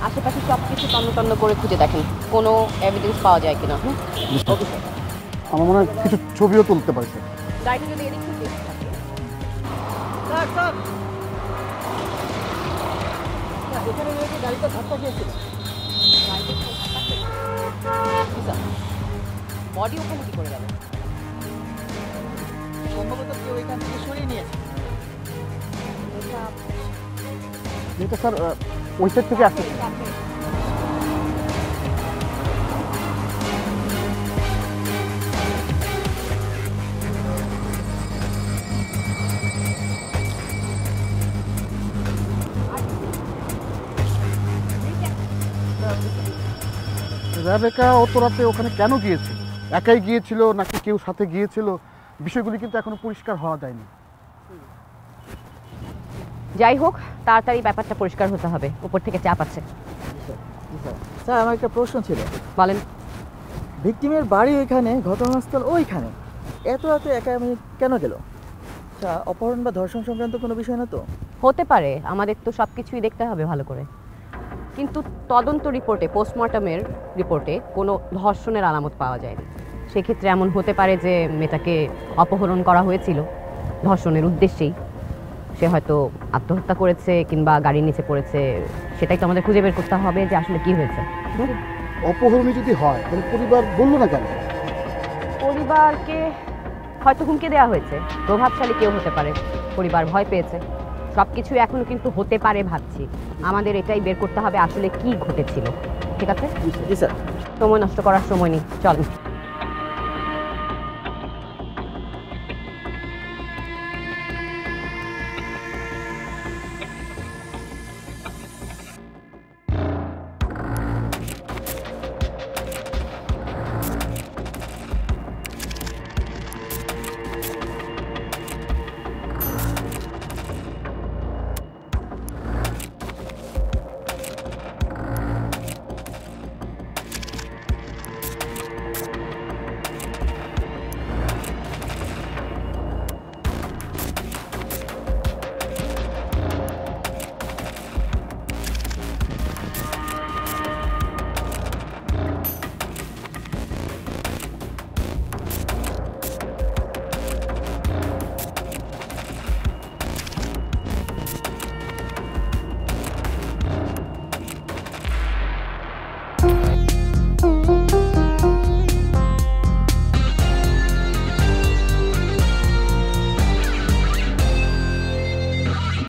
আশেপাশে সব কিছু তন্ন তন্ন করে খুঁজে দেখেন কোনো এভিডেন্স পাওয়া যায় কিনা। Okay sir. আমার মনে হয় কিছু ছবিও তুলতে পারে স্যার। গাড়িটা যদি এদিক থেকে থাকে। স্যার স্যার এখানে রয়েছে গাড়িটা ধাক্কা খেয়েছিল। বডি ওখানে কি করে গেল? সম্ভবত কেউ এখান থেকে সরিয়ে নিয়েছে। এটা স্যার ওই সাইড থেকে আসছে। রেবেকা অত রাতে ওখানে কেন গিয়েছিল? একাই গিয়েছিল নাকি কেউ সাথে গিয়েছিল? বিষয়গুলি কিন্তু এখনো পরিষ্কার হওয়া যায়নি। যাই হোক তাড়াতাড়ি ব্যাপারটা পরিষ্কার হতে হবে, উপর থেকে চাপ আছে। স্যার আমার একটা প্রশ্ন ছিল। বলেন। ভিকটিমের বাড়ি ওইখানে, ঘটনাস্থল ওইখানে, এত রাতে একা আমি কেন গেল? আচ্ছা, অপহরণ বা ধর্ষণ সংক্রান্ত কোনো বিষয় না তো? হতে পারে, আমাদের তো সব কিছুই দেখতে হবে ভালো করে। কিন্তু তদন্ত রিপোর্টে, পোস্টমর্টমের রিপোর্টে কোনো ধর্ষণের আলামত পাওয়া যায়নি। সেক্ষেত্রে এমন হতে পারে যে মেয়েটাকে অপহরণ করা হয়েছিল ধর্ষণের উদ্দেশ্যেই। সে হয়তো আত্মহত্যা করেছে কিংবা গাড়ির নিচে পড়েছে, সেটাই তো আমাদের খুঁজে বের করতে হবে যে আসলে কি হয়েছে। অপহরণই যদি হয় তাহলে পরিবার বললো না কেন? পরিবারকে হয়তো হুমকি দেওয়া হয়েছে, প্রভাবশালী কেউ হতে পারে, পরিবার ভয় পেয়েছে। সব কিছু এখনো কিন্তু হতে পারে ভাবছি, আমাদের এটাই বের করতে হবে আসলে কি ঘটেছিল। ঠিক আছে? জি স্যার। সময় নষ্ট করার সময় নেই, চল।